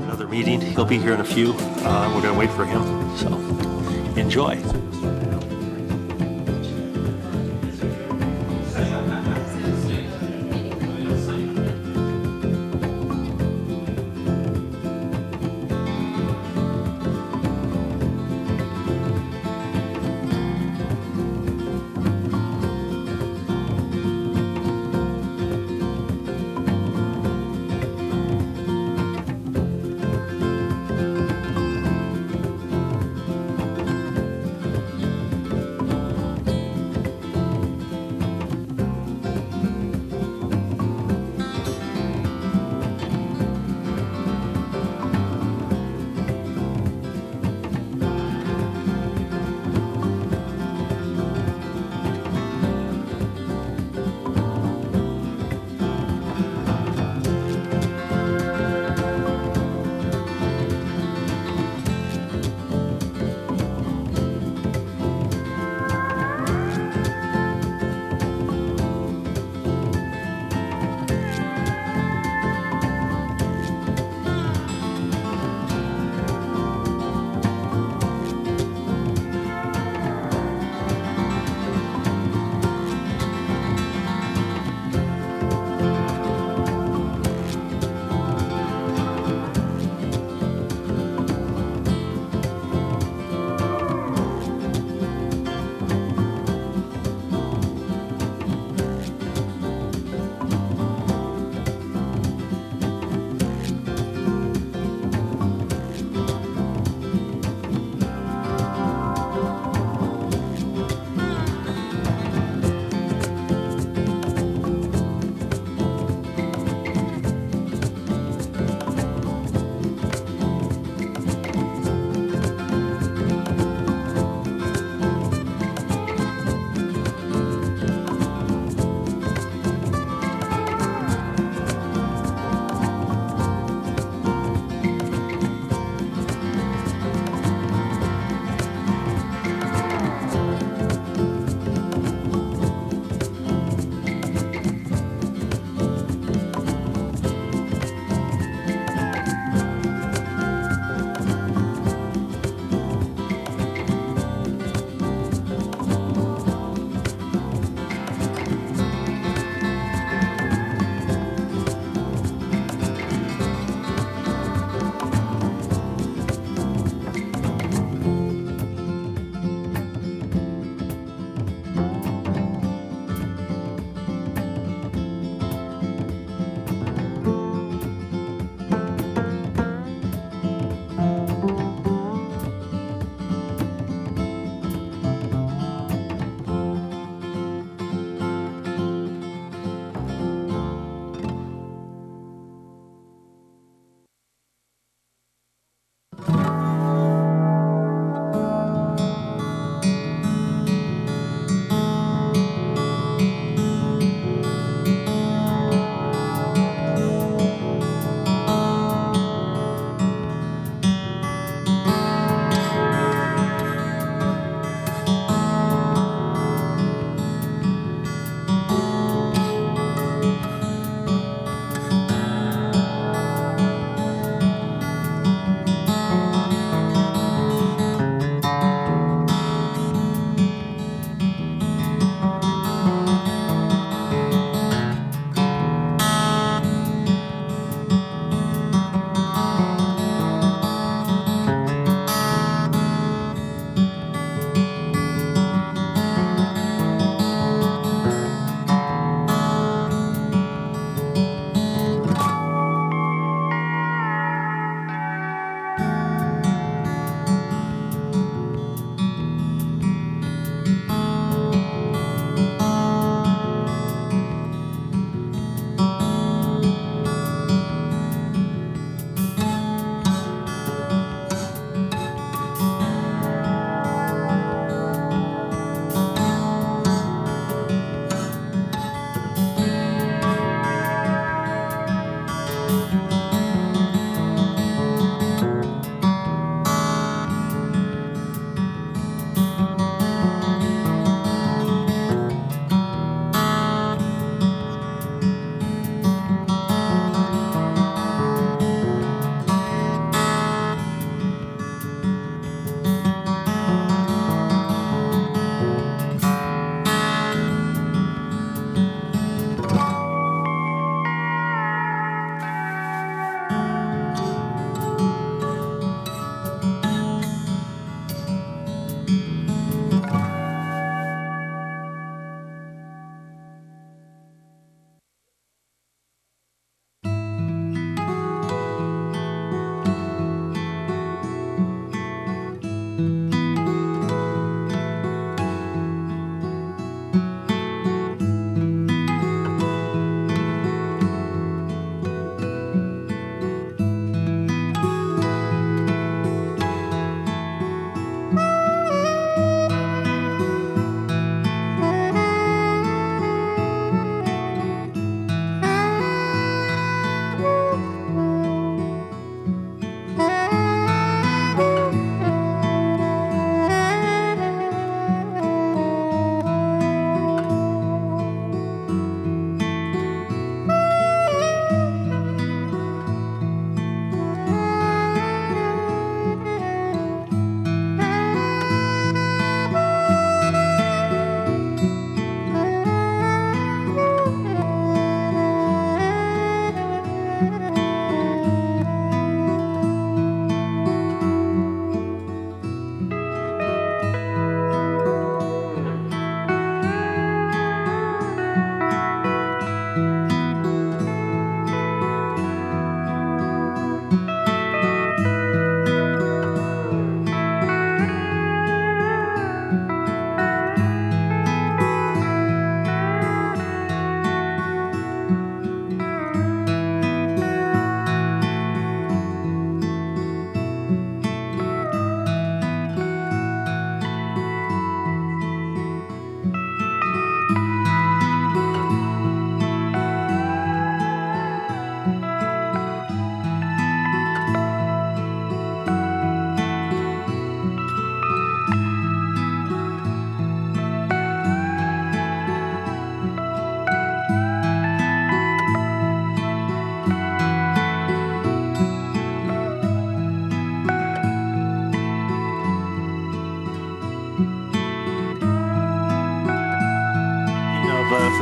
another meeting. He'll be here in a few. We're going to wait for him, so enjoy.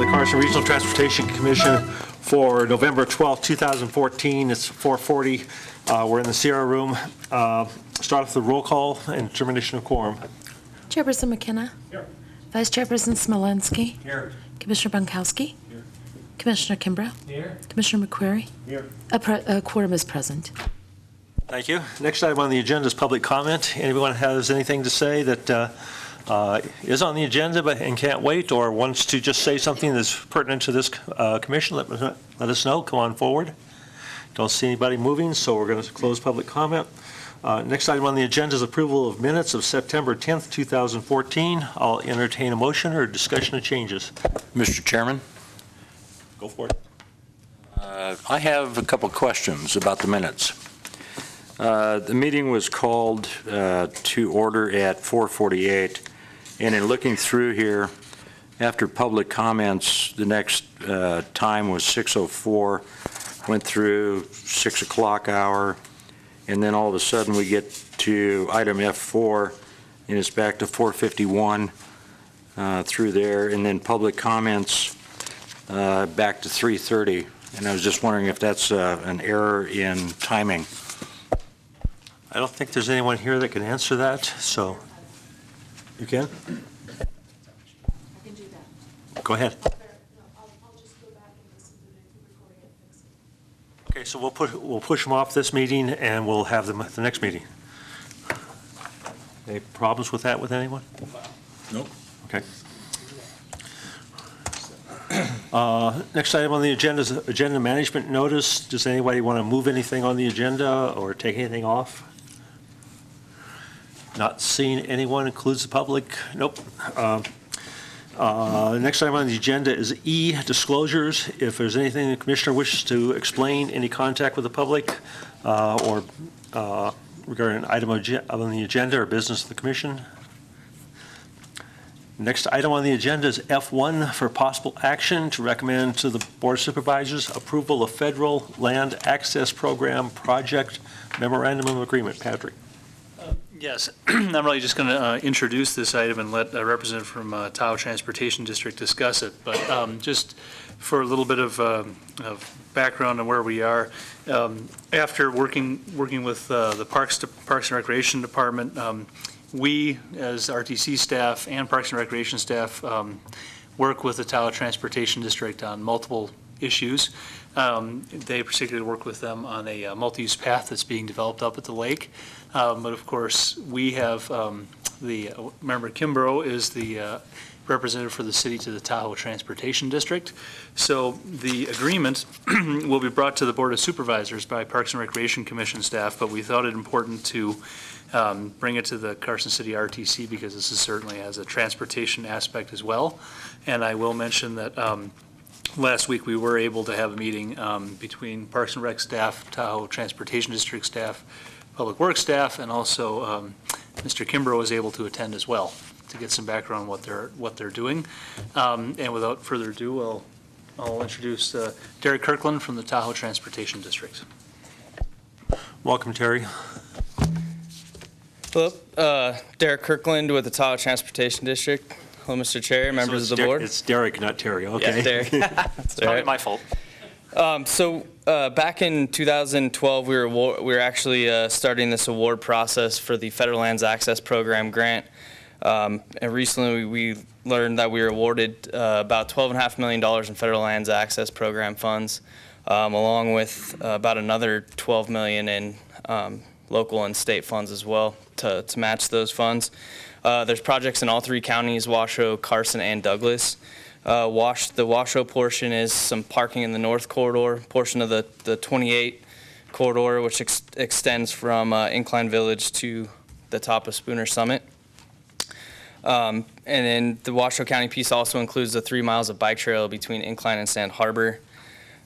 the Carson Regional Transportation Commission for November 12, 2014. It's 4:40. We're in the Sierra Room. Start with the roll call and determination of quorum. Chairperson McKenna. Here. Vice Chairperson Smolenski. Here. Commissioner Bunkowski. Here. Commissioner Kimbrough. Here. Commissioner McQuarrie. Here. A quorum is present. Thank you. Next item on the agenda is public comment. Anyone has anything to say that is on the agenda and can't wait, or wants to just say something that's pertinent to this commission, let us know. Come on forward. Don't see anybody moving, so we're going to close public comment. Next item on the agenda is approval of minutes of September 10th, 2014. I'll entertain a motion or discussion of changes. Mr. Chairman, Go for it. I have a couple questions about the minutes. The meeting was called to order at 4:48, and in looking through here, after public comments, the next time was 6:04, went through 6 o'clock hour, and then all of a sudden we get to item F4, and it's back to 4:51 through there, and then public comments back to 3:30, and I was just wondering if that's an error in timing. I don't think there's anyone here that can answer that, so you can? I can do that. Go ahead. I'll just go back and listen to the recording and fix it. Okay, so we'll push them off this meeting, and we'll have them at the next meeting. Any problems with that with anyone? Nope. Okay. Next item on the agenda is agenda management notice. Does anybody want to move anything on the agenda or take anything off? Not seeing anyone, includes the public. Nope. Next item on the agenda is E, disclosures. If there's anything the commissioner wishes to explain, any contact with the public or regarding an item on the agenda or business of the commission. Next item on the agenda is F1 for possible action to recommend to the Board of Supervisors approval of Federal Land Access Program Project Memorandum of Agreement. Patrick. Yes, I'm really just going to introduce this item and let a representative from Tahoe Transportation District discuss it. But just for a little bit of background on where we are, after working with the Parks and Recreation Department, we, as RTC staff and Parks and Recreation staff, work with the Tahoe Transportation District on multiple issues. They particularly work with them on a multi-use path that's being developed up at the lake. But of course, we have Member Kimbrough is the representative for the city to the Tahoe Transportation District. So the agreement will be brought to the Board of Supervisors by Parks and Recreation Commission staff, but we thought it important to bring it to the Carson City RTC because this is certainly has a transportation aspect as well. And I will mention that last week we were able to have a meeting between Parks and Rec staff, Tahoe Transportation District staff, Public Works staff, and also Mr. Kimbrough was able to attend as well to get some background on what they're doing. And without further ado, I'll introduce Derek Kirkland from the Tahoe Transportation District. Welcome, Terry. Hello, Derek Kirkland with the Tahoe Transportation District. Hello, Mr. Chair, members of the board. It's Derek, not Terry. Okay. Yeah, Derek. It's probably my fault. Back in 2012, we were actually starting this award process for the Federal Lands Access Program grant. And recently, we learned that we were awarded about $12.5 million in Federal Lands Access Program funds, along with about another $12 million in local and state funds as well to match those funds. There's projects in all three counties, Washoe, Carson, and Douglas. The Washoe portion is some parking in the north corridor, portion of the 28 corridor, which extends from Incline Village to the top of Spooner Summit. And then the Washoe County piece also includes the 3 miles of bike trail between Incline and Sand Harbor.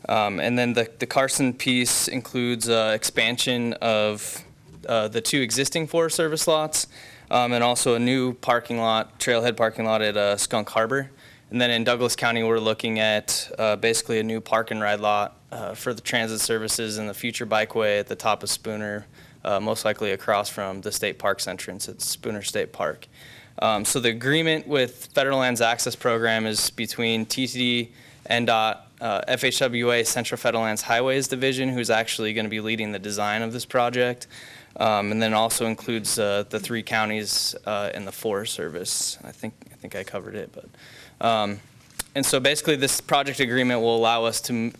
And then the Carson piece includes expansion of the 2 existing Forest Service lots, and also a new parking lot, trailhead parking lot at Skunk Harbor. And then in Douglas County, we're looking at basically a new park and ride lot for the transit services and the future bikeway at the top of Spooner, most likely across from the state parks entrance at Spooner State Park. So the agreement with Federal Lands Access Program is between TTD, NDOT, FHWA, Central Federal Lands Highways Division, who's actually going to be leading the design of this project, and then also includes the 3 counties and the Forest Service. I think I covered it, but and so basically this project agreement will allow us to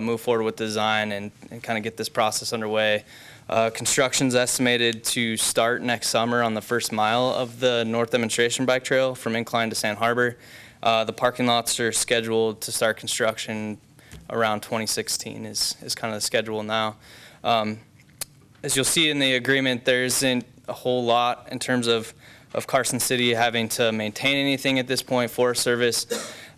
move forward with design and kind of get this process underway. Construction's estimated to start next summer on the first mile of the North Demonstration Bike Trail from Incline to Sand Harbor. The parking lots are scheduled to start construction around 2016 is kind of the schedule now. As you'll see in the agreement, there isn't a whole lot in terms of Carson City having to maintain anything at this point. Forest Service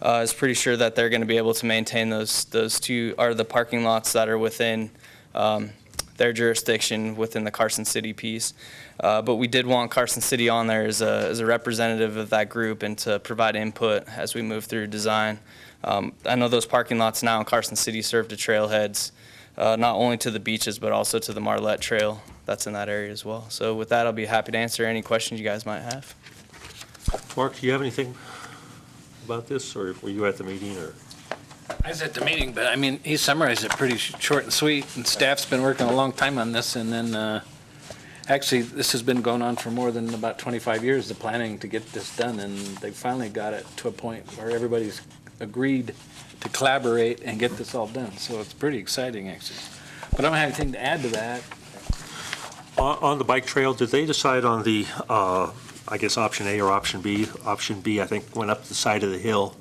is pretty sure that they're going to be able to maintain those 2 are the parking lots that are within their jurisdiction within the Carson City piece. But we did want Carson City on there as a representative of that group and to provide input as we move through design. I know those parking lots now in Carson City serve to trailheads, not only to the beaches, but also to the Marlette Trail that's in that area as well. So with that, I'll be happy to answer any questions you guys might have. Mark, do you have anything about this, or were you at the meeting, or? I was at the meeting, but I mean, he summarized it pretty short and sweet, and staff's been working a long time on this, and then, actually, this has been going on for more than about 25 years, the planning to get this done, and they finally got it to a point where everybody's agreed to collaborate and get this all done, so it's pretty exciting, actually. But I don't have anything to add to that. On the bike trail, did they decide on the, I guess, option A or option B? Option B, I think, went up the side of the hill.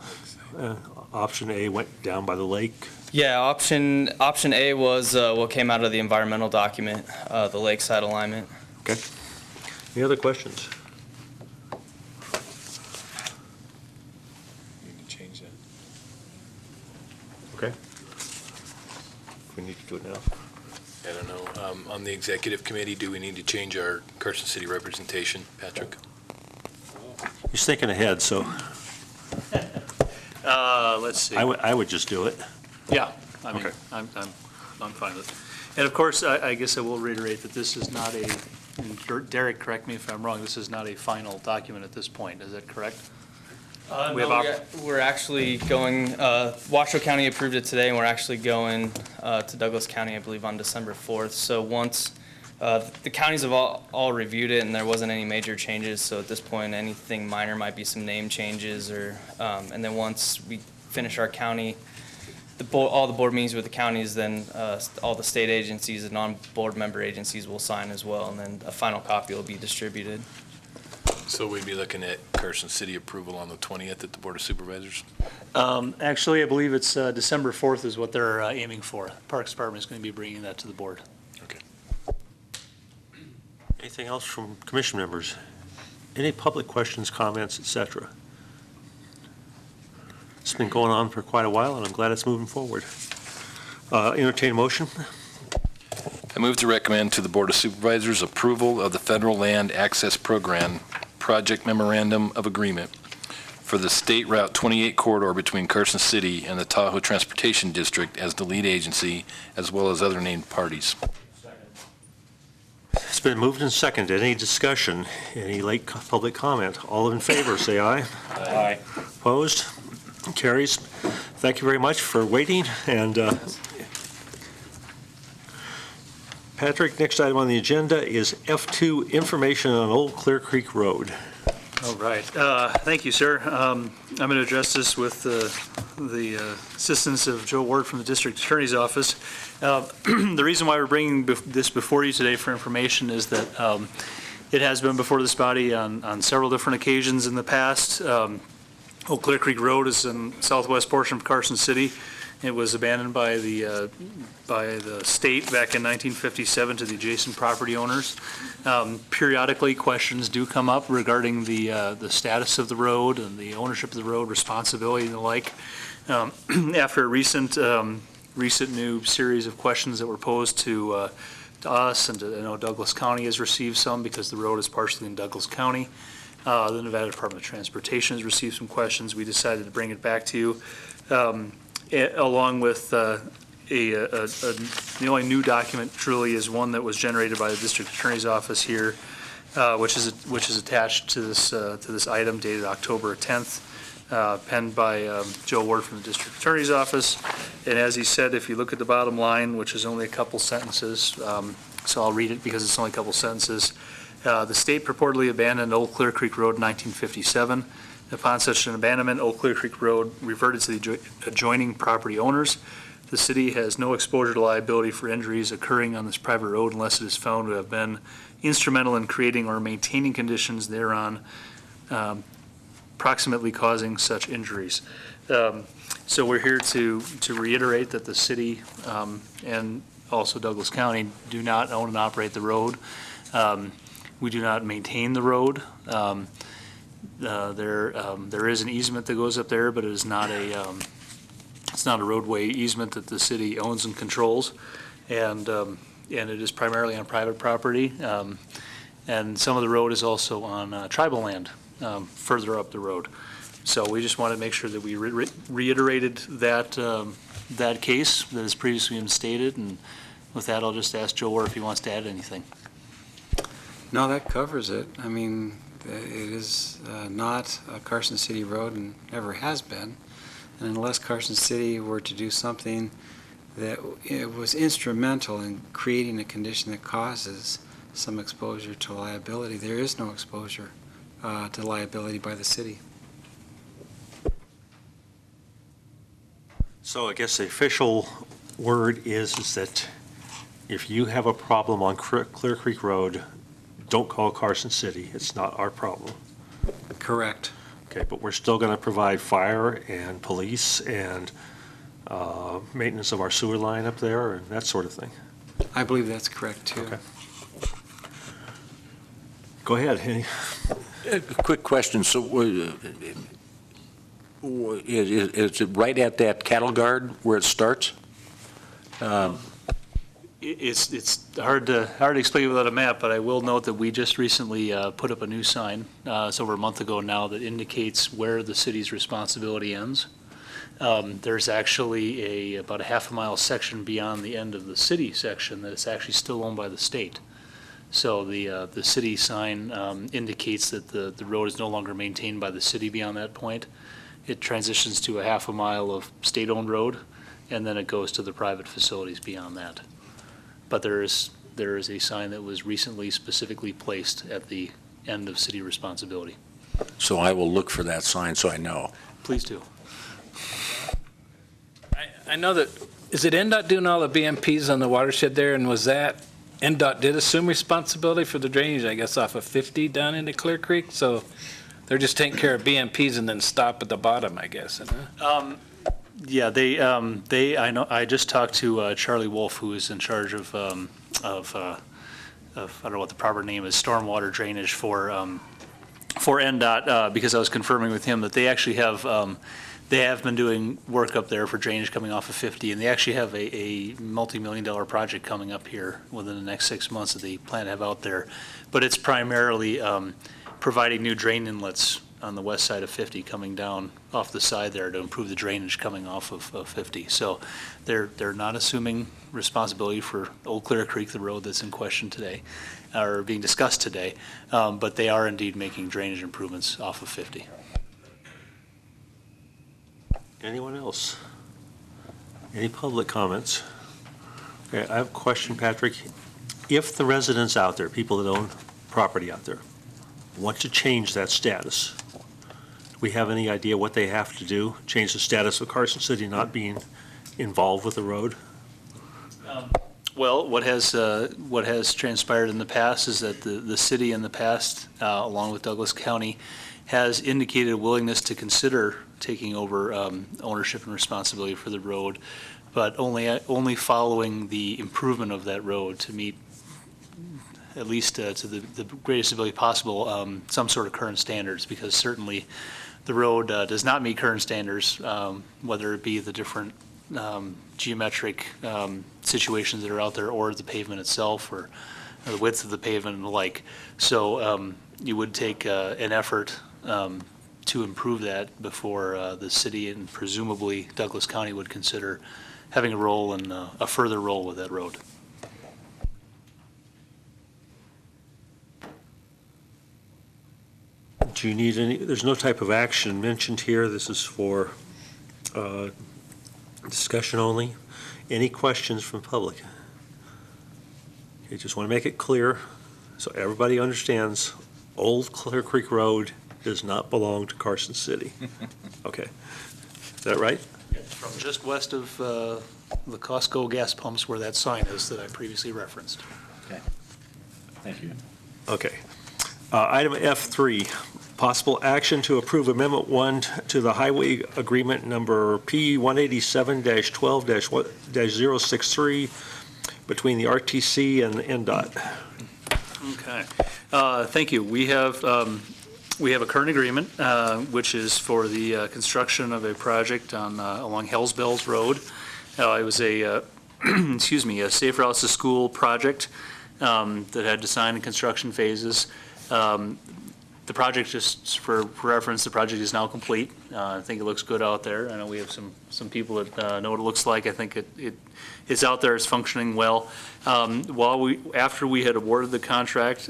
Option A went down by the lake. Yeah, option A was what came out of the environmental document, the lakeside alignment. Okay. Any other questions? Need to change that. Okay. We need to do it now. I don't know. On the executive committee, do we need to change our Carson City representation, Patrick? He's thinking ahead, so Let's see. I would just do it. Yeah, I mean, Okay. I'm fine with it. And of course, I guess I will reiterate that this is not and Derek, correct me if I'm wrong, this is not a final document at this point, is that correct? We have We're actually going, Washoe County approved it today, and we're actually going to Douglas County, I believe, on December 4th. So once, the counties have all reviewed it, and there wasn't any major changes, so at this point, anything minor might be some name changes, or, and then once we finish our county, all the board meetings with the counties, then all the state agencies and non-board member agencies will sign as well, and then a final copy will be distributed. So we'd be looking at Carson City approval on the 20th at the Board of Supervisors? Actually, I believe it's December 4th is what they're aiming for. Parks Department is going to be bringing that to the board. Okay. Anything else from commission members? Any public questions, comments, et cetera? It's been going on for quite a while, and I'm glad it's moving forward. Entertain a motion. I move to recommend to the Board of Supervisors approval of the Federal Land Access Program Project Memorandum of Agreement for the State Route 28 corridor between Carson City and the Tahoe Transportation District as the lead agency, as well as other named parties. It's been moved and seconded. Any discussion? Any late public comment? All in favor, say aye. Aye. Opposed? Carries. Thank you very much for waiting. And Patrick, next item on the agenda is F2, information on Old Clear Creek Road. All right. Thank you, sir. I'm going to address this with the assistance of Joe Ward from the District Attorney's Office. The reason why we're bringing this before you today for information is that it has been before this body on several different occasions in the past. Old Clear Creek Road is in southwest portion of Carson City. It was abandoned by the state back in 1957 to the adjacent property owners. Periodically, questions do come up regarding the status of the road and the ownership of the road, responsibility and the like. After a recent new series of questions that were posed to us, and I know Douglas County has received some because the road is partially in Douglas County. The Nevada Department of Transportation has received some questions. We decided to bring it back to you. Along with the only new document truly is one that was generated by the District Attorney's Office here which is attached to this item dated October 10th, penned by Joe Ward from the District Attorney's Office. And as he said, if you look at the bottom line, which is only a couple sentences, so I'll read it because it's only a couple sentences. The state purportedly abandoned Old Clear Creek Road in 1957. Upon such an abandonment, Old Clear Creek Road reverted to the adjoining property owners. The city has no exposure to liability for injuries occurring on this private road unless it is found to have been instrumental in creating or maintaining conditions thereon, proximately causing such injuries. So we're here to reiterate that the city and also Douglas County do not own and operate the road. We do not maintain the road. There is an easement that goes up there, but it is not it's not a roadway easement that the city owns and controls, and it is primarily on private property. And some of the road is also on tribal land further up the road. So we just want to make sure that we reiterated that case that has previously been stated. And with that, I'll just ask Joe Ward if he wants to add anything. No, that covers it. I mean, it is not a Carson City road and never has been. And unless Carson City were to do something that it was instrumental in creating a condition that causes some exposure to liability, there is no exposure to liability by the city. So I guess the official word is that if you have a problem on Clear Creek Road, don't call Carson City. It's not our problem. Correct. Okay, but we're still going to provide fire and police and maintenance of our sewer line up there and that sort of thing. I believe that's correct, too. Okay. Go ahead, Henny. A quick question. So is it right at that cattle guard where it starts? It's hard to explain without a map, but I will note that we just recently put up a new sign, it's over a month ago now, that indicates where the city's responsibility ends. There's actually about a half a mile section beyond the end of the city section that is actually still owned by the state. So the city sign indicates that the road is no longer maintained by the city beyond that point. It transitions to a half a mile of state-owned road, and then it goes to the private facilities beyond that. But there is a sign that was recently specifically placed at the end of city responsibility. So I will look for that sign so I know. Please do. I know that, is it NDOT doing all the BMPs on the watershed there, and was that, NDOT did assume responsibility for the drainage, I guess, off of 50 down into Clear Creek, so they're just taking care of BMPs and then stop at the bottom, I guess, Yeah, I know, I just talked to Charlie Wolf, who is in charge of I don't know what the proper name is, stormwater drainage for NDOT, because I was confirming with him that they actually have, they have been doing work up there for drainage coming off of 50, and they actually have a multi-million-dollar project coming up here within the next 6 months that they plan to have out there. But it's primarily providing new drain inlets on the west side of 50 coming down off the side there to improve the drainage coming off of 50. So they're not assuming responsibility for Old Clear Creek, the road that's in question today, or being discussed today, but they are indeed making drainage improvements off of 50. Anyone else? Any public comments? Okay, I have a question, Patrick. If the residents out there, people that own property out there, want to change that status, do we have any idea what they have to do? Change the status of Carson City not being involved with the road? Well, what has transpired in the past is that the city in the past, along with Douglas County, has indicated a willingness to consider taking over ownership and responsibility for the road, but only following the improvement of that road to meet, at least to the greatest ability possible, some sort of current standards, because certainly the road does not meet current standards, whether it be the different geometric situations that are out there, or the pavement itself, or the width of the pavement and the like. So you would take an effort to improve that before the city and presumably Douglas County would consider having a role and a further role with that road. Do you need any, there's no type of action mentioned here. This is for discussion only. Any questions from public? Okay, just want to make it clear so everybody understands, Old Clear Creek Road does not belong to Carson City. Okay, is that right? From just west of the Costco gas pumps where that sign is that I previously referenced. Thank you. Okay. Item F3, possible action to approve Amendment 1 to the Highway Agreement Number P187-12-063 between the RTC and NDOT. Okay. Thank you. We have a current agreement, which is for the construction of a project on along Hells Bells Road. It was a, excuse me, a Safe Routes to School project that had design and construction phases. The project, just for reference, the project is now complete. I think it looks good out there. I know we have some people that know what it looks like. I think it's out there, it's functioning well. After we had awarded the contract,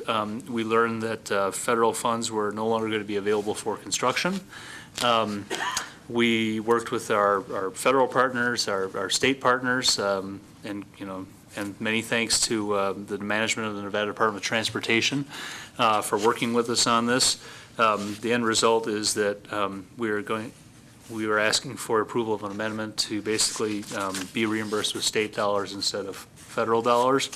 we learned that federal funds were no longer going to be available for construction. We worked with our federal partners, our state partners, and many thanks to the management of the Nevada Department of Transportation for working with us on this. The end result is that we were asking for approval of an amendment to basically be reimbursed with state dollars instead of federal dollars.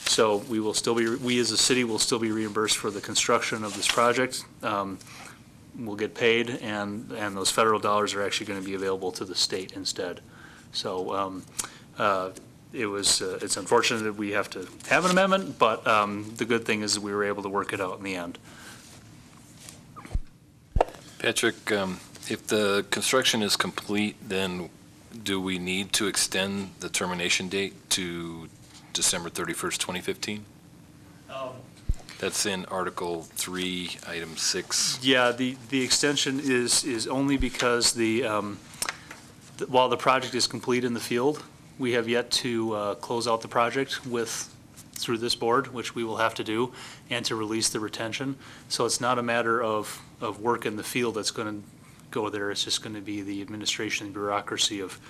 So we as a city will still be reimbursed for the construction of this project. We'll get paid, and those federal dollars are actually going to be available to the state instead. So it's unfortunate that we have to have an amendment, but the good thing is that we were able to work it out in the end. Patrick, if the construction is complete, then do we need to extend the termination date to December 31st, 2015? That's in Article 3, Item 6. Yeah, the extension is only because while the project is complete in the field, we have yet to close out the project through this board, which we will have to do, and to release the retention. So it's not a matter of work in the field that's going to go there. It's just going to be the administration and bureaucracy of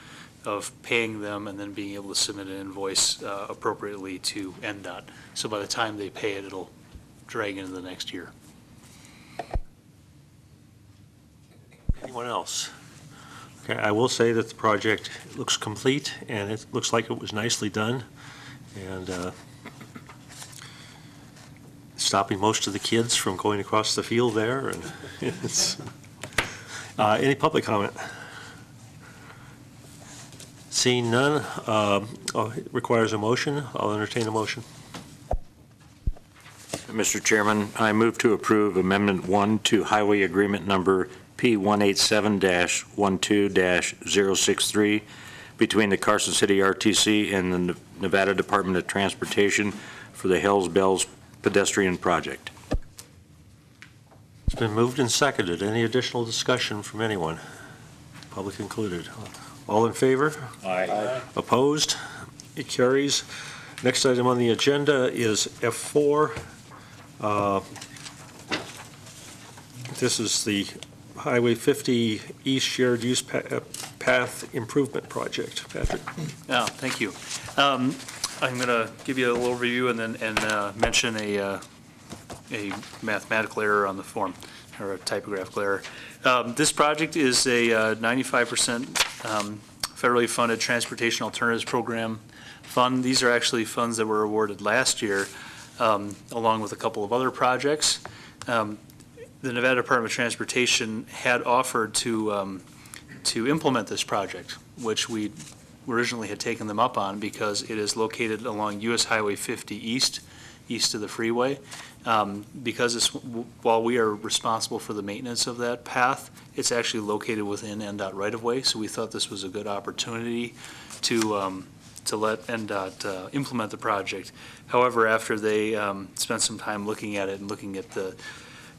paying them and then being able to submit an invoice appropriately to NDOT. So by the time they pay it, it'll drag into the next year. Anyone else? Okay, I will say that the project looks complete, and it looks like it was nicely done, and stopping most of the kids from going across the field there. And it's, any public comment? Seeing none, it requires a motion. I'll entertain a motion. Mr. Chairman, I move to approve Amendment 1 to Highway Agreement Number P187-12-063 between the Carson City RTC and the Nevada Department of Transportation for the Hells Bells pedestrian project. It's been moved and seconded. Any additional discussion from anyone? Public included. All in favor? Aye. Opposed? It carries. Next item on the agenda is F4. This is the Highway 50 East Shared Use Path Improvement Project. Patrick? Yeah, thank you. I'm going to give you a little review and then mention a mathematical error on the form, or a typographical error. This project is a 95% federally funded Transportation Alternatives Program fund. These are actually funds that were awarded last year, along with a couple of other projects. The Nevada Department of Transportation had offered to implement this project, which we originally had taken them up on because it is located along US Highway 50 east of the freeway. Because while we are responsible for the maintenance of that path, it's actually located within NDOT right-of-way, so we thought this was a good opportunity to let NDOT implement the project. However, after they spent some time looking at it and looking at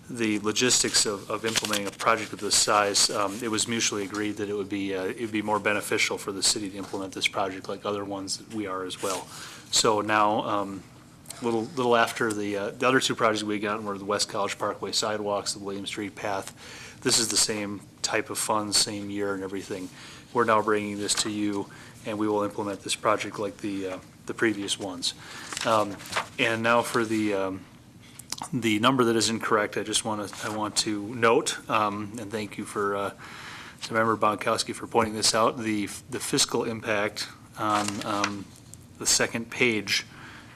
the logistics of implementing a project of this size, it was mutually agreed that it would be more beneficial for the city to implement this project like other ones that we are as well. So now little after the other two projects we got were the West College Parkway sidewalks, the William Street path. This is the same type of funds, same year and everything. We're now bringing this to you, and we will implement this project like the previous ones. And now for the number that is incorrect, I want to note, and thank you to Member Bonkowski for pointing this out, the fiscal impact on the second page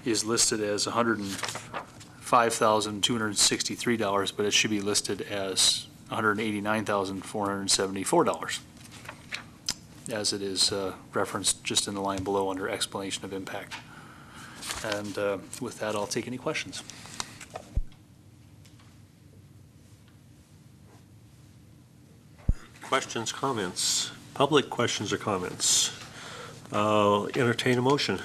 is listed as $105,263, but it should be listed as $189,474, as it is referenced just in the line below under explanation of impact. And with that, I'll take any questions. Questions, comments? Public questions or comments? I'll entertain a motion.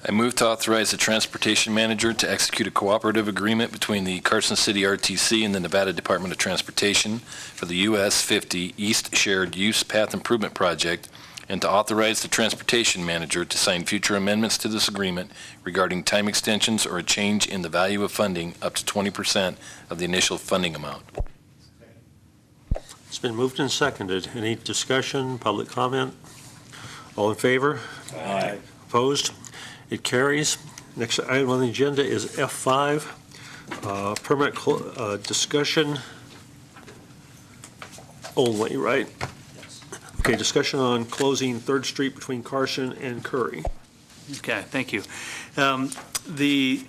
I move to authorize the transportation manager to execute a cooperative agreement between the Carson City RTC and the Nevada Department of Transportation for the US 50 East Shared Use Path Improvement Project, and to authorize the transportation manager to sign future amendments to this agreement regarding time extensions or a change in the value of funding up to 20% of the initial funding amount. It's been moved and seconded. Any discussion, public comment? All in favor? Aye. Opposed? It carries. Next item on the agenda is F5, permit discussion only, right? Okay, discussion on closing 3rd Street between Carson and Curry. Okay, thank you. The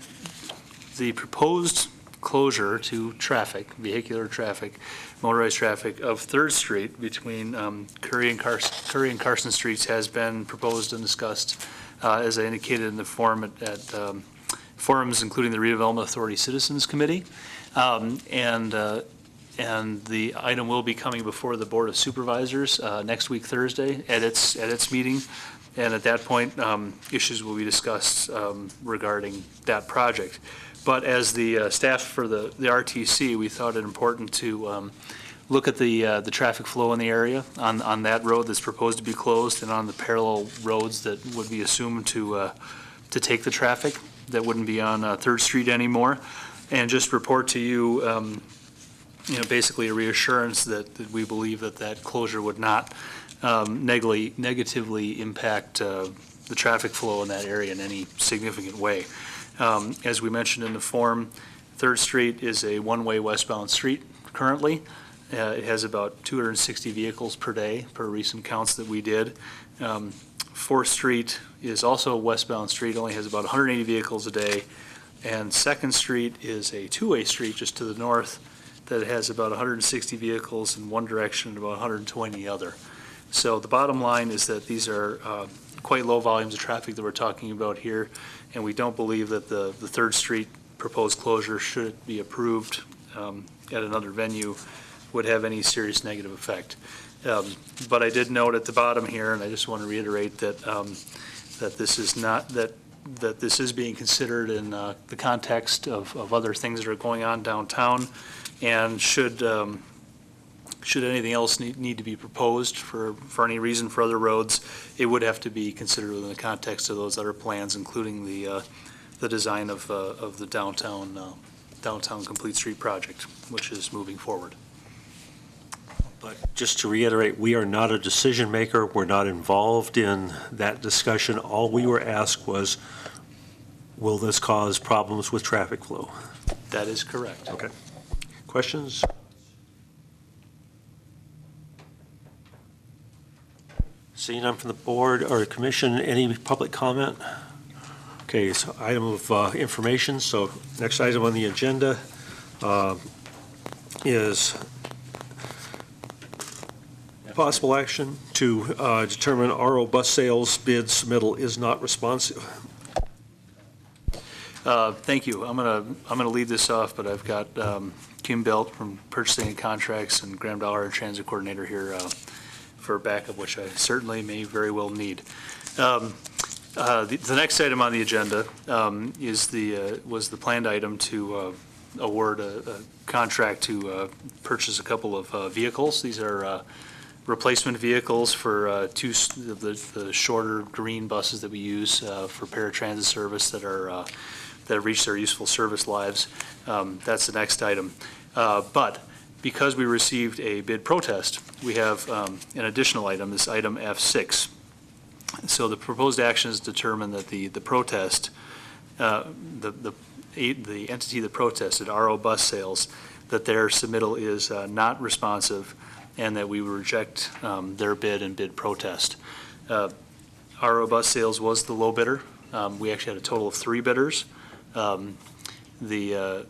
proposed closure to traffic, vehicular traffic, motorized traffic of 3rd Street between Curry and Carson Streets has been proposed and discussed, as I indicated in the forum at forums including the Redevelopment Authority Citizens Committee. And the item will be coming before the Board of Supervisors next week, Thursday, at its meeting. And at that point, issues will be discussed regarding that project. But as the staff for the RTC, we thought it important to look at the traffic flow in the area on that road that's proposed to be closed, and on the parallel roads that would be assumed to take the traffic that wouldn't be on 3rd Street anymore, and just report to you, basically a reassurance that we believe that closure would not negatively impact the traffic flow in that area in any significant way. As we mentioned in the form, 3rd Street is a one-way westbound street currently. It has about 260 vehicles per day per recent counts that we did. 4th Street is also a westbound street, only has about 180 vehicles a day. And 2nd Street is a two-way street just to the north that has about 160 vehicles in one direction and about 120 the other. So the bottom line is that these are quite low volumes of traffic that we're talking about here, and we don't believe that the 3rd Street proposed closure, should it be approved at another venue, would have any serious negative effect. But I did note at the bottom here, and I just want to reiterate that that this is not that this is being considered in the context of other things that are going on downtown, and should anything else need to be proposed for any reason for other roads, it would have to be considered within the context of those other plans, including the design of the downtown complete street project, which is moving forward. But just to reiterate, we are not a decision maker. We're not involved in that discussion. All we were asked was, will this cause problems with traffic flow? That is correct. Okay. Questions? Seeing none from the board or commission, any public comment? Okay, so item of information. So next item on the agenda is possible action to determine RO bus sales bid submittal is not responsive. Thank you. I'm gonna lead this off, but I've got Kim Belt from Purchasing and Contracts and Graham Dollar, our transit coordinator here, for backup, which I certainly may very well need. The next item on the agenda was the planned item to award a contract to purchase a couple of vehicles. These are replacement vehicles for two of the shorter green buses that we use for paratransit service that have reached their useful service lives. That's the next item. But because we received a bid protest, we have an additional item, this item F6. So the proposed action is determined that the protest, the entity that protested, RO Bus Sales, that their submittal is not responsive, and that we would reject their bid and bid protest. RO Bus Sales was the low bidder. We actually had a total of 3 bidders. The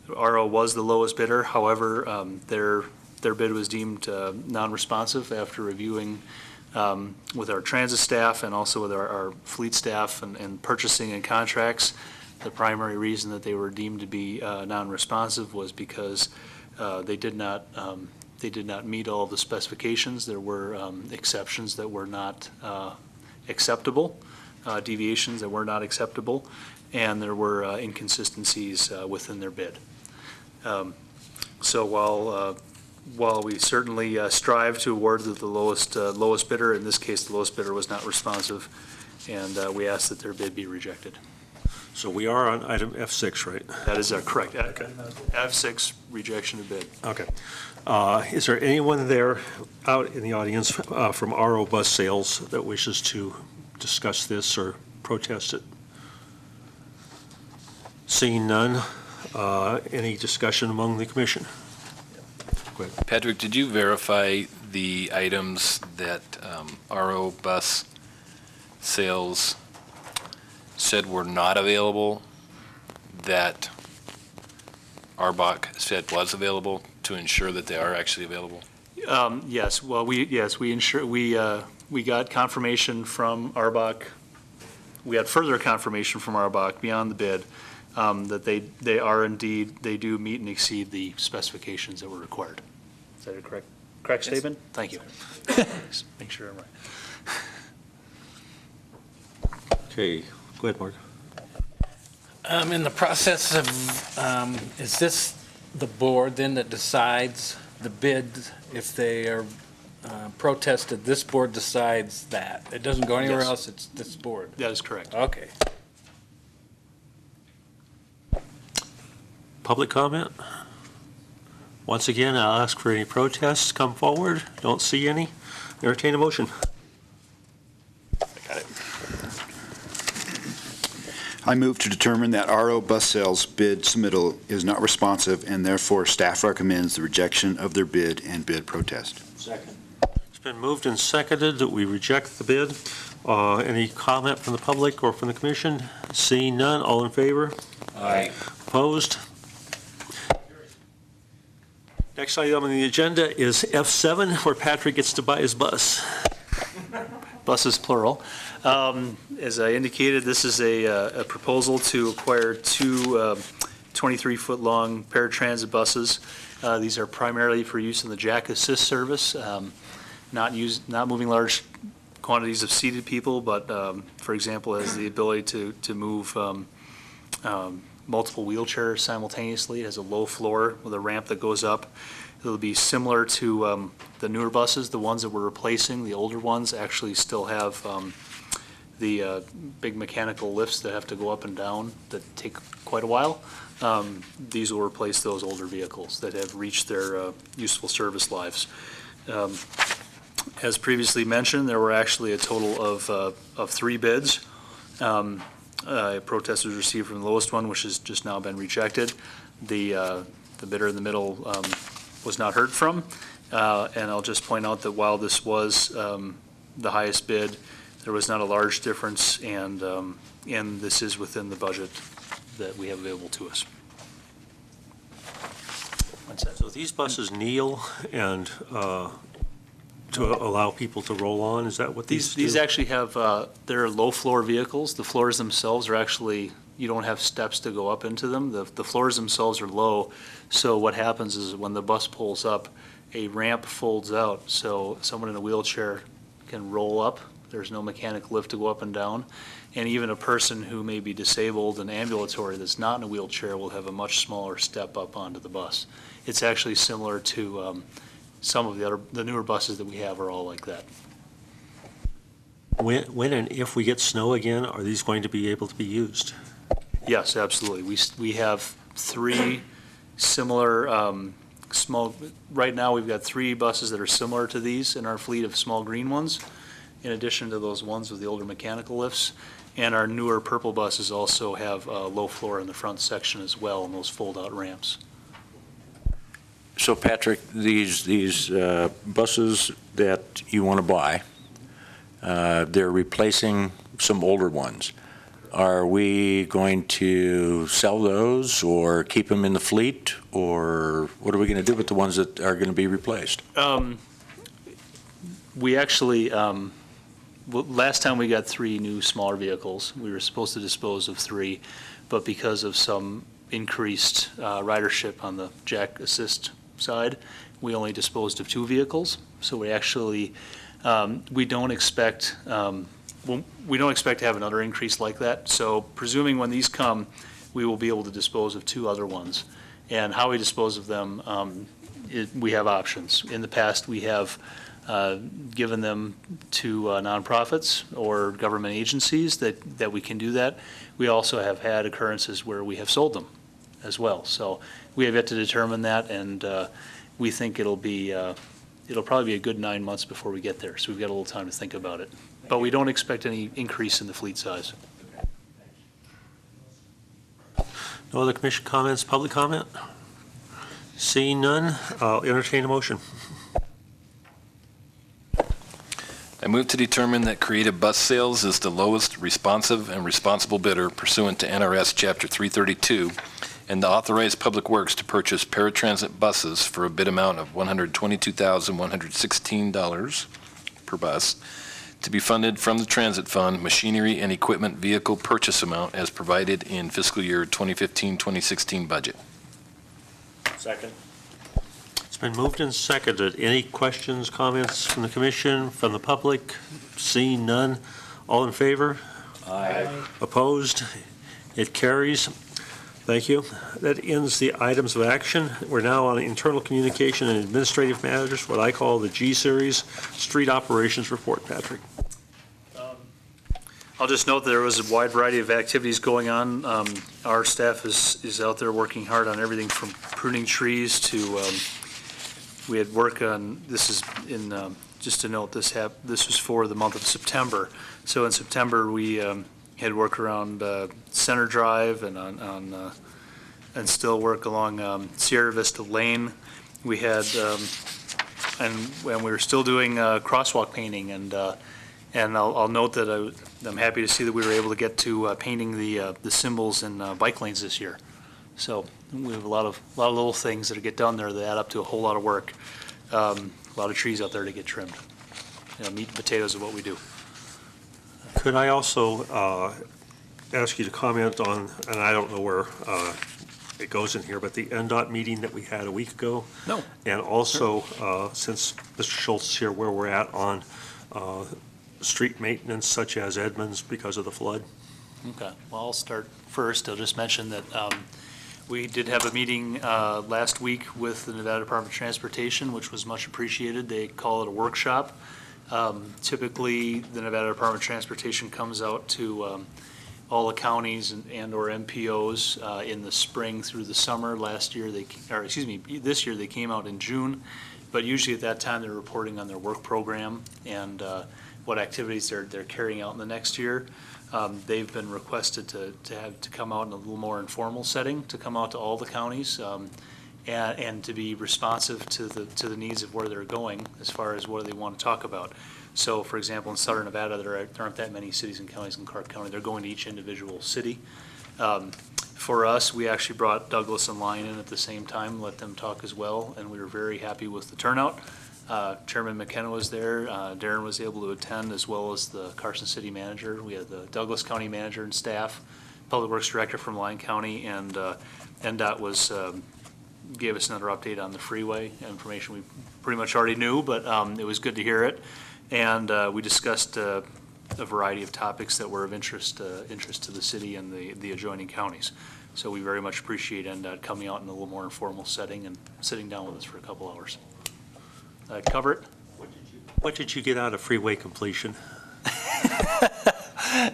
RO was the lowest bidder. However, their bid was deemed non-responsive after reviewing with our transit staff and also with our fleet staff and purchasing and contracts. The primary reason that they were deemed to be non-responsive was because they did not meet all the specifications. There were exceptions that were not acceptable, deviations that were not acceptable, and there were inconsistencies within their bid. So while we certainly strive to award the lowest bidder, in this case, the lowest bidder was not responsive, and we ask that their bid be rejected. So we are on item F6, right? That is correct. Okay. F6, rejection of bid. Okay. Is there anyone there out in the audience from RO Bus Sales that wishes to discuss this or protest it? Seeing none, any discussion among the commission? Go ahead. Patrick, did you verify the items that RO Bus Sales said were not available, that ARBOC said was available, to ensure that they are actually available? Yes, well, we got confirmation from ARBOC. We had further confirmation from ARBOC beyond the bid that they are indeed, they do meet and exceed the specifications that were required. Is that a correct statement? Thank you. Just make sure I'm right. Okay, go ahead, Mark. In the process of, is this the board then that decides the bid if they are protested? This board decides that. It doesn't go anywhere Yes. else, it's this board. That is correct. Okay. Public comment? Once again, I'll ask for any protests. Come forward. Don't see any. Entertain a motion. I move to determine that RO Bus Sales bid submittal is not responsive, and therefore staff recommends the rejection of their bid and bid protest. Second. It's been moved and seconded that we reject the bid. Any comment from the public or from the commission? Seeing none, all in favor? Aye. Opposed? Next item on the agenda is F7, where Patrick gets to buy his bus. Buses plural. As I indicated, this is a proposal to acquire 2 23-foot-long paratransit buses. These are primarily for use in the Jack Assist service, not moving large quantities of seated people, but for example, has the ability to move multiple wheelchairs simultaneously. It has a low floor with a ramp that goes up. It'll be similar to the newer buses. The ones that we're replacing, the older ones, actually still have the big mechanical lifts that have to go up and down that take quite a while. These will replace those older vehicles that have reached their useful service lives. As previously mentioned, there were actually a total of 3 bids. A protest was received from the lowest one, which has just now been rejected. The bidder in the middle was not heard from. And I'll just point out that while this was the highest bid, there was not a large difference, and this is within the budget that we have available to us. So these buses kneel and to allow people to roll on, is that what these do? These actually have, they're low-floor vehicles. The floors themselves are actually, you don't have steps to go up into them. The floors themselves are low, so what happens is when the bus pulls up, a ramp folds out, so someone in a wheelchair can roll up. There's no mechanic lift to go up and down. And even a person who may be disabled and ambulatory that's not in a wheelchair will have a much smaller step up onto the bus. It's actually similar to some of the newer buses that we have are all like that. When and if we get snow again, are these going to be able to be used? Yes, absolutely. We have three similar small, right now we've got three buses that are similar to these in our fleet of small green ones, in addition to those ones with the older mechanical lifts. And our newer purple buses also have a low floor in the front section as well, and those fold-out ramps. So Patrick, these buses that you want to buy, they're replacing some older ones. Are we going to sell those or keep them in the fleet, or what are we going to do with the ones that are going to be replaced? We actually, last time we got three new smaller vehicles. We were supposed to dispose of three, but because of some increased ridership on the jack assist side, we only disposed of two vehicles. So we actually, we don't expect to have another increase like that. So presuming when these come, we will be able to dispose of two other ones. And how we dispose of them, we have options. In the past, we have given them to nonprofits or government agencies that we can do that. We also have had occurrences where we have sold them as well. So we have yet to determine that, and we think it'll probably be a good 9 months before we get there. So we've got a little time to think about it. But we don't expect any increase in the fleet size. No other commission comments, public comment? Seeing none, I'll entertain a motion. I move to determine that Creative Bus Sales is the lowest responsive and responsible bidder pursuant to NRS Chapter 332, and to authorize Public Works to purchase paratransit buses for a bid amount of $122,116 per bus, to be funded from the Transit Fund Machinery and Equipment Vehicle Purchase Amount as provided in fiscal year 2015-2016 budget. Second. It's been moved and seconded. Any questions, comments from the commission, from the public? Seeing none, all in favor? Aye. Opposed? It carries. Thank you. That ends the items of action. We're now on internal communication and administrative matters, what I call the G Series, Street Operations Report. Patrick. I'll just note that there was a wide variety of activities going on. Our staff is out there working hard on everything from pruning trees to, we had work on, this is in, just to note, this was for the month of September. So in September, we had work around Center Drive and and still work along Sierra Vista Lane. We had, and we were still doing crosswalk painting, and I'll note that I'm happy to see that we were able to get to painting the symbols in bike lanes this year. So we have a lot of little things that get done there that add up to a whole lot of work. A lot of trees out there to get trimmed. Meat and potatoes are what we do. Could I also ask you to comment on, and I don't know where it goes in here, but the NDOT meeting that we had a week ago? No. And also, since Mr. Schultz is here, where we're at on street maintenance such as Edmonds because of the flood? Okay, well, I'll start first. I'll just mention that we did have a meeting last week with the Nevada Department of Transportation, which was much appreciated. They call it a workshop. Typically, the Nevada Department of Transportation comes out to all the counties and/or MPOs in the spring through the summer. This year they came out in June, but usually at that time they're reporting on their work program and what activities they're carrying out in the next year. They've been requested to come out in a little more informal setting, to come out to all the counties and to be responsive to the needs of where they're going as far as what they want to talk about. So, for example, in Southern Nevada, there aren't that many cities and counties in Clark County. They're going to each individual city. For us, we actually brought Douglas and Lyon in at the same time, let them talk as well, and we were very happy with the turnout. Chairman McKenna was there. Darren was able to attend, as well as the Carson City manager. We had the Douglas County manager and staff, Public Works Director from Lyon County, and NDOT gave us another update on the freeway, information we pretty much already knew, but it was good to hear it. And we discussed a variety of topics that were of interest to the city and the adjoining counties. So we very much appreciate NDOT coming out in a little more informal setting and sitting down with us for a couple hours. cover it. What did you get out of freeway completion?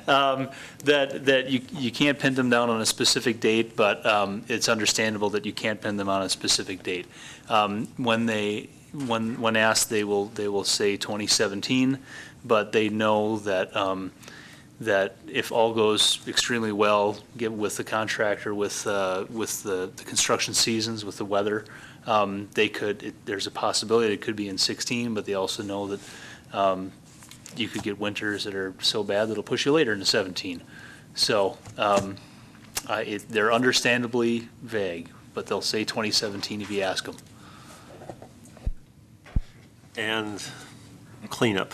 That you can't pin them down on a specific date, but it's understandable that you can't pin them on a specific date. When asked, they will say 2017, but they know that that if all goes extremely well, get with the contractor, with the construction seasons, with the weather, there's a possibility it could be in 16, but they also know that you could get winters that are so bad that it'll push you later into 17. So they're understandably vague, but they'll say 2017 if you ask them. And cleanup.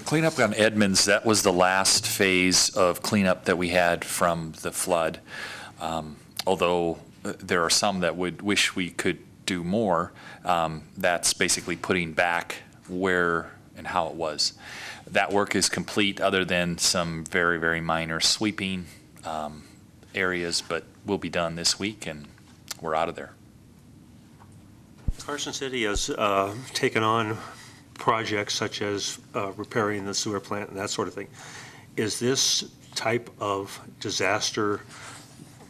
Cleanup on Edmonds, that was the last phase of cleanup that we had from the flood. Although there are some that would wish we could do more, that's basically putting back where and how it was. That work is complete other than some very, very minor sweeping areas, but will be done this week and we're out of there. Carson City has taken on projects such as repairing the sewer plant and that sort of thing. Is this type of disaster,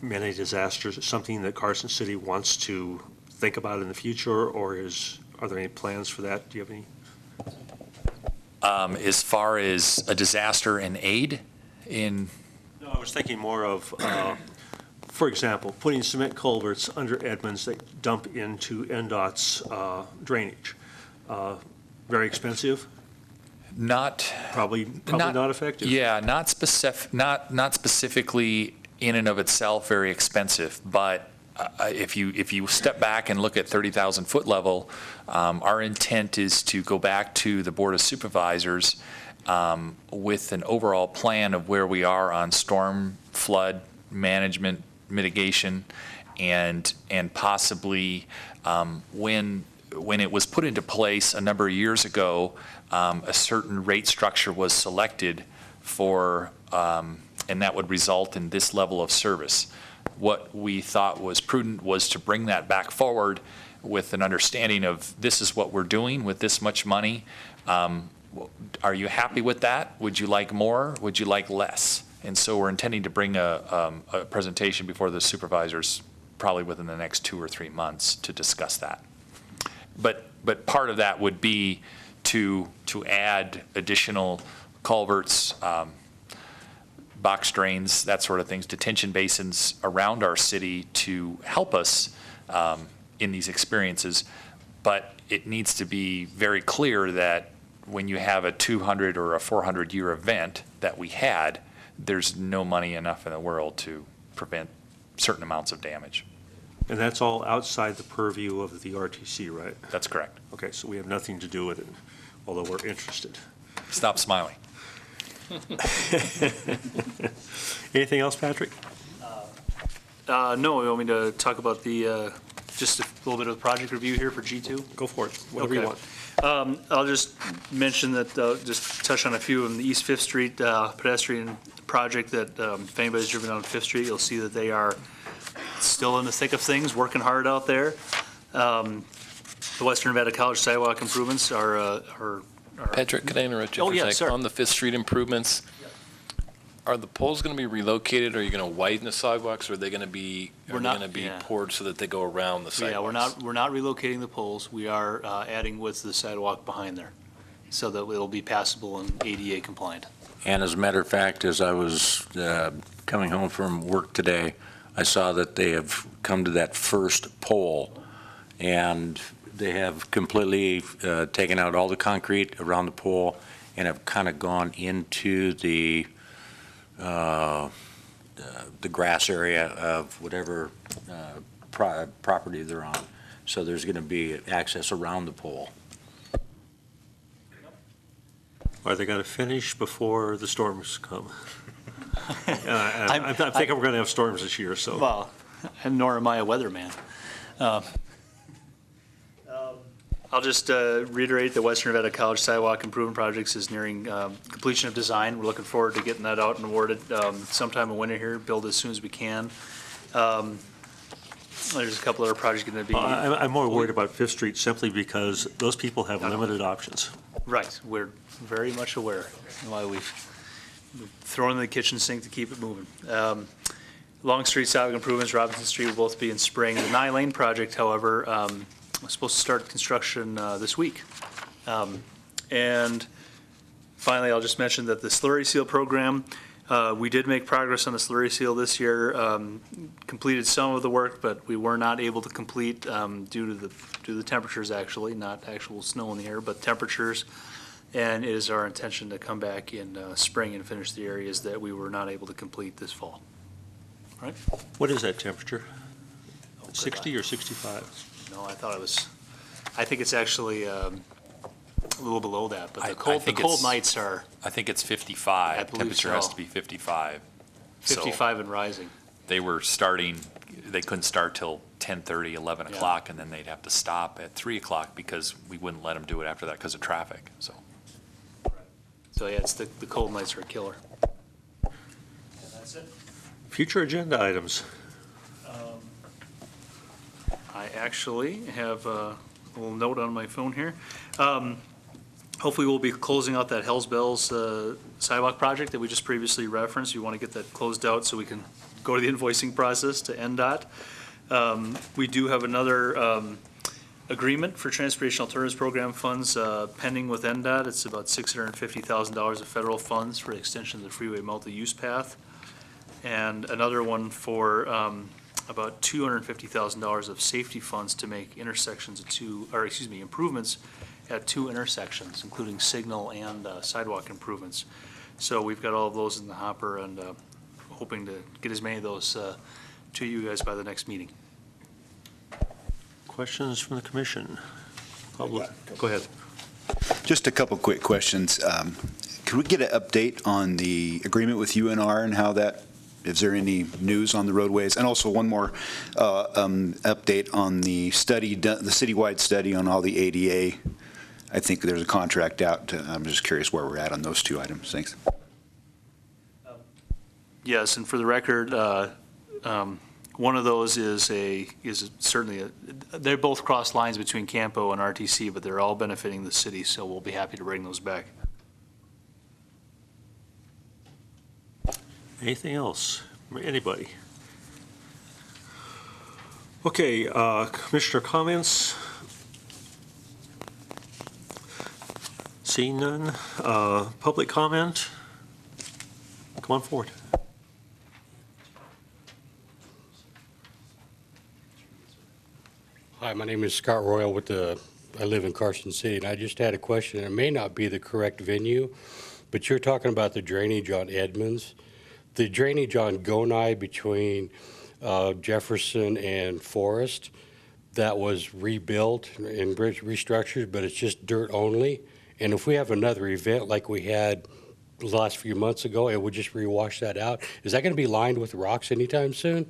many disasters, something that Carson City wants to think about in the future, or are there any plans for that? Do you have any? As far as a disaster and aid in? No, I was thinking more of, for example, putting cement culverts under Edmonds that dump into NDOT's drainage. Very expensive? Probably not effective. Yeah, not specifically in and of itself very expensive, but if you step back and look at 30,000 foot level, our intent is to go back to the Board of Supervisors with an overall plan of where we are on storm flood management mitigation, and possibly when it was put into place a number of years ago, a certain rate structure was selected for, and that would result in this level of service. What we thought was prudent was to bring that back forward with an understanding of this is what we're doing with this much money. Are you happy with that? Would you like more? Would you like less? And so we're intending to bring a presentation before the supervisors probably within the next 2 or 3 months to discuss that. But part of that would be to add additional culverts, box drains, that sort of things, detention basins around our city to help us in these experiences. But it needs to be very clear that when you have a 200 or a 400-year event that we had, there's no money enough in the world to prevent certain amounts of damage. And that's all outside the purview of the RTC, right? That's correct. Okay, so we have nothing to do with it, although we're interested. Stop smiling. Anything else, Patrick? No, we want me to talk about the, just a little bit of the project review here for G2? Go for it, whatever you Okay. want. I'll just mention that, just touch on a few of them. The East Fifth Street pedestrian project that, if anybody's driven down Fifth Street, you'll see that they are still in the thick of things, working hard out there. The Western Nevada College sidewalk improvements are Patrick, could I interrupt you Oh, for a yeah, sec? sir. On the Fifth Street improvements, are the poles going to be relocated? Are you going to widen the sidewalks, or are they going to be, We're not- going to be yeah. poured so that they go around the sidewalks? Yeah, we're not relocating the poles. We are adding width to the sidewalk behind there, so that it'll be passable and ADA compliant. And as a matter of fact, as I was coming home from work today, I saw that they have come to that first pole, and they have completely taken out all the concrete around the pole and have kind of gone into the grass area of whatever property they're on. So there's going to be access around the pole. Are they going to finish before the storms come? I'm thinking we're going to have storms this year, so. Well, and nor am I a weatherman. I'll just reiterate the Western Nevada College sidewalk improvement projects is nearing completion of design. We're looking forward to getting that out and awarded sometime in winter here, build as soon as we can. There's a couple other projects going to be. I'm more worried about Fifth Street simply because those people have limited options. Right, we're very much aware why we've thrown in the kitchen sink to keep it moving. Long Street sidewalk improvements, Robinson Street will both be in spring. The 9-lane project, however, was supposed to start construction this week. And finally, I'll just mention that the slurry seal program, we did make progress on the slurry seal this year, completed some of the work, but we were not able to complete due to the temperatures, actually, not actual snow in the air, but temperatures. And it is our intention to come back in spring and finish the areas that we were not able to complete this fall. Right? What is that temperature? 60 or 65? No, I think it's actually a little below that, but I the cold think nights are I think it's 55. I believe Temperature has so. to be 55. So 55 and rising. they couldn't start till 10:30, 11 Yeah. o'clock, and then they'd have to stop at 3 o'clock because we wouldn't let them do it after that because of traffic, so. So yeah, it's the cold nights are a killer. And that's it. Future agenda items. I actually have a little note on my phone here. Hopefully, we'll be closing out that Hells Bells sidewalk project that we just previously referenced. We want to get that closed out so we can go to the invoicing process to NDOT. We do have another agreement for Transportation Alternatives Program funds pending with NDOT. It's about $650,000 of federal funds for extension of the freeway multi-use path. And another one for about $250,000 of safety funds to make improvements at 2 intersections, including signal and sidewalk improvements. So we've got all of those in the hopper and hoping to get as many of those to you guys by the next meeting. Questions from the commission? Public? Go ahead. Just a couple quick questions. Could we get an update on the agreement with UNR and how that, is there any news on the roadways? And also one more update on the study, the citywide study on all the ADA. I think there's a contract out. I'm just curious where we're at on those two items. Thanks. Yes, and for the record, one of those is certainly they're both cross lines between Campo and RTC, but they're all benefiting the city, so we'll be happy to bring those back. Anything else from anybody? Okay, commissioner comments? Seeing none. Public comment? Come on forward. Hi, my name is Scott Royal I live in Carson City, and I just had a question. It may not be the correct venue, but you're talking about the drainage on Edmonds. The drainage on Gonai between Jefferson and Forest, that was rebuilt and restructured, but it's just dirt only. And if we have another event like we had the last few months ago, it would just rewash that out. Is that going to be lined with rocks anytime soon?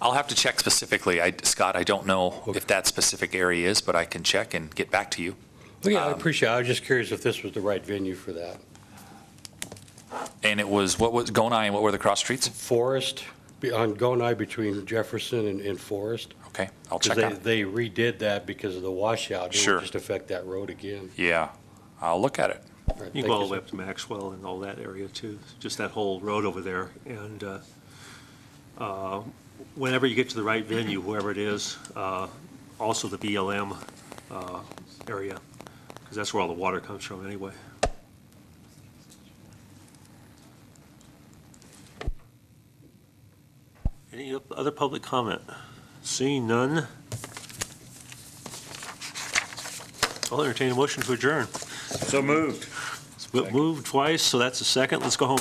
I'll have to check specifically. Scott, I don't know if that specific area is, but I can check and get back to you. Well, yeah, I appreciate it. I was just curious if this was the right venue for that. And what was Gonai and what were the cross streets? Forest, on Gonai between Jefferson and Forest. Okay, I'll check Because out. they redid that because of the washout. It Sure. would just affect that road again. Yeah, I'll look at it. All right, You thank go all the sir. way up to Maxwell and all that area too, just that whole road over there. And whenever you get to the right venue, whoever it is, also the BLM area, because that's where all the water comes from anyway. Any other public comment? Seeing none. I'll entertain a motion to adjourn. So moved. It's been moved twice, so that's a second. Let's go home.